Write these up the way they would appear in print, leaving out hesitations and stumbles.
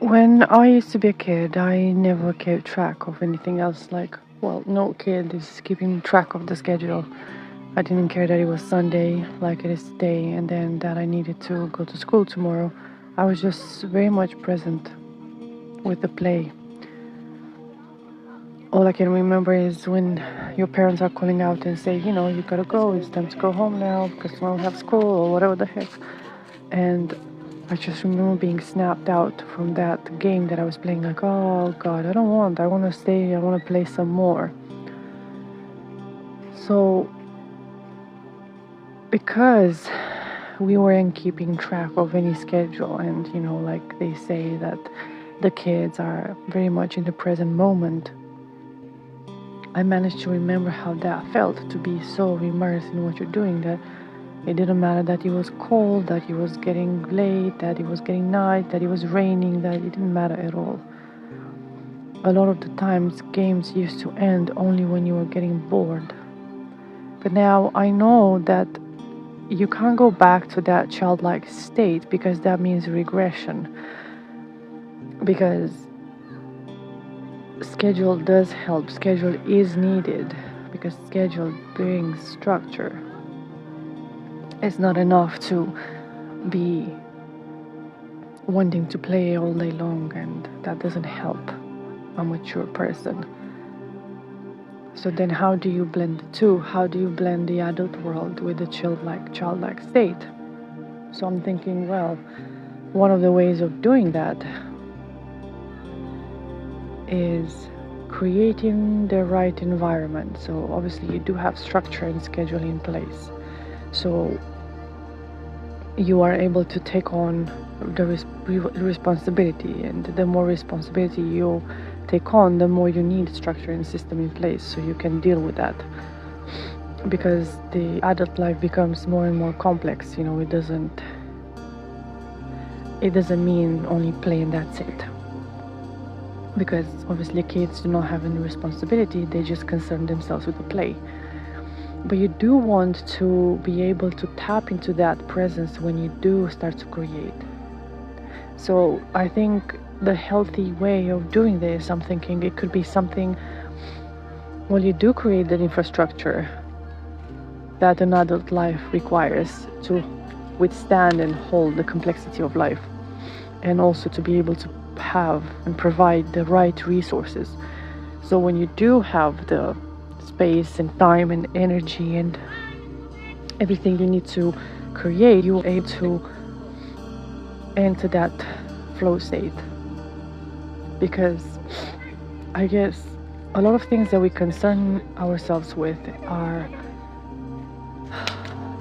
When I used to be a kid, I never kept track of anything else. No kid is keeping track of the schedule. I didn't care that it was Sunday, like it is today, and then that I needed to go to school tomorrow. I was just very much present with the play. All I can remember is when your parents are calling out and say, you gotta go, it's time to go home now because tomorrow we have school or whatever the heck. And I just remember being snapped out from that game that I was playing, like, oh God, I want to stay, I want to play some more. So, because we weren't keeping track of any schedule, and, like they say that the kids are very much in the present moment, I managed to remember how that felt, to be so immersed in what you're doing that it didn't matter that it was cold, that it was getting late, that it was getting night, that it was raining, that it didn't matter at all. A lot of the times games used to end only when you were getting bored. But now I know that you can't go back to that childlike state because that means regression. Because schedule does help, schedule is needed, because schedule brings structure. It's not enough to be wanting to play all day long, and that doesn't help a mature person. So then how do you blend the two? How do you blend the adult world with the childlike state? So I'm thinking, well, one of the ways of doing that is creating the right environment. So obviously you do have structure and schedule in place. So you are able to take on the responsibility, and the more responsibility you take on, the more you need structure and system in place so you can deal with that. Because the adult life becomes more and more complex. It doesn't mean only play and that's it. Because obviously kids do not have any responsibility, they just concern themselves with the play. But you do want to be able to tap into that presence when you do start to create. So I think the healthy way of doing this, I'm thinking it could be something, well, you do create that infrastructure that an adult life requires to withstand and hold the complexity of life, and also to be able to have and provide the right resources. So when you do have the space and time and energy and everything you need to create, you're able to enter that flow state. Because I guess a lot of things that we concern ourselves with are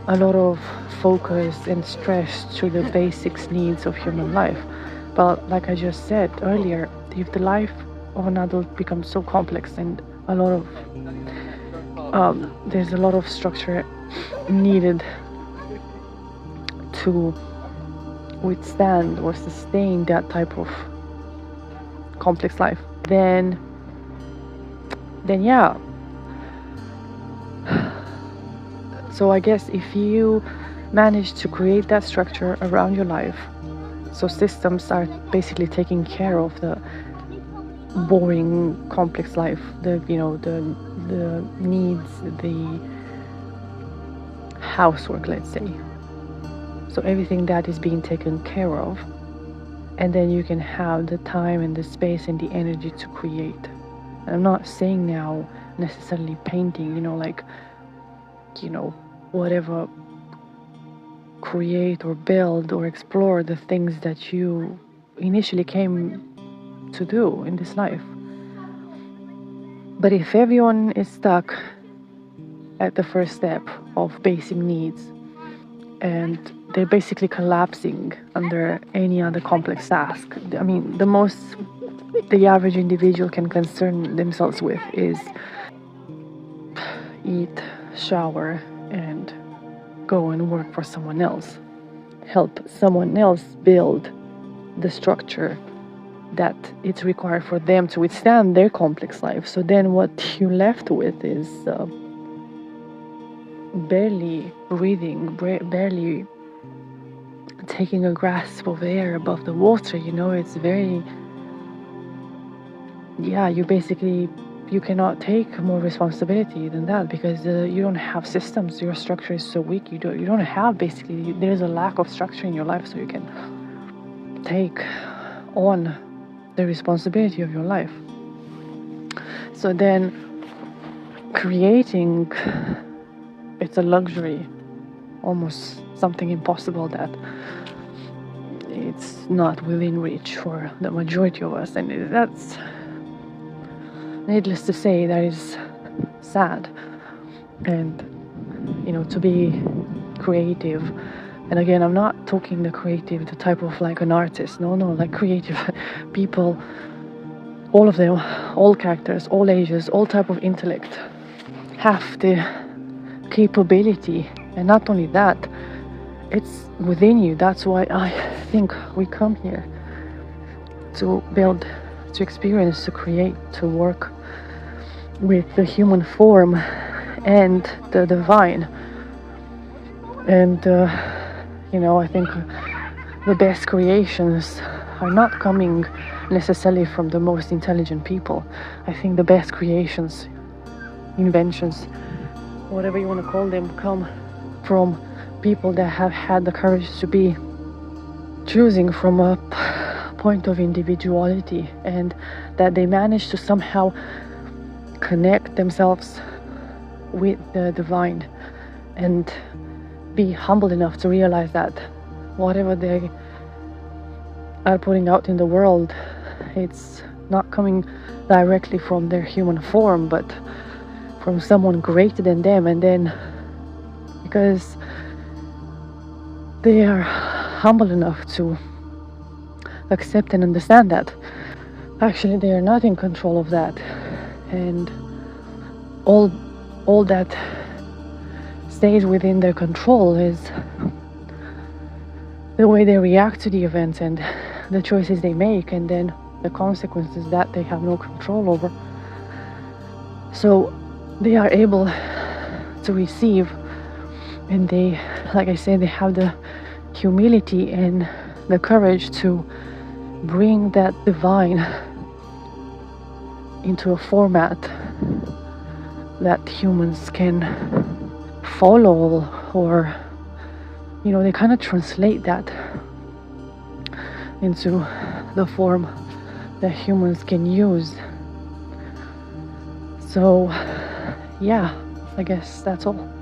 a lot of focus and stress to the basic needs of human life. But like I just said earlier, if the life of an adult becomes so complex and there's a lot of structure needed to withstand or sustain that type of complex life, then yeah. So I guess if you manage to create that structure around your life, so systems are basically taking care of the boring complex life, the needs, the housework, let's say. So everything that is being taken care of, and then you can have the time and the space and the energy to create. And I'm not saying now necessarily painting, whatever, create or build or explore the things that you initially came to do in this life. But if everyone is stuck at the first step of basic needs, and they're basically collapsing under any other complex task, I mean, the average individual can concern themselves with is eat, shower, and go and work for someone else. Help someone else build the structure that it's required for them to withstand their complex life. So then what you're left with is barely breathing, barely taking a grasp of air above the water, it's very, you cannot take more responsibility than that, because you don't have systems. Your structure is so weak. You don't have, basically, there's a lack of structure in your life, so you can take on the responsibility of your life. So then creating, it's a luxury, almost something impossible that it's not within reach for the majority of us. And that's, needless to say, that is sad. And to be creative, and again, I'm not talking the creative, the type of like an artist, no, like creative people, all of them, all characters, all ages, all type of intellect, have the capability. And not only that, it's within you. That's why I think we come here to build, to experience, to create, to work with the human form and the divine. And I think the best creations are not coming necessarily from the most intelligent people. I think the best creations, inventions, whatever you want to call them, come from people that have had the courage to be choosing from a point of individuality, and that they manage to somehow connect themselves with the divine and be humble enough to realize that whatever they are putting out in the world, it's not coming directly from their human form, but from someone greater than them. And then because they are humble enough to accept and understand that actually they are not in control of that, and all that stays within their control is the way they react to the events and the choices they make, and then the consequences that they have no control over. So they are able to receive, and they, like I said, they have the humility and the courage to bring that divine into a format that humans can follow, or they kind of translate that into the form that humans can use. So yeah, I guess that's all.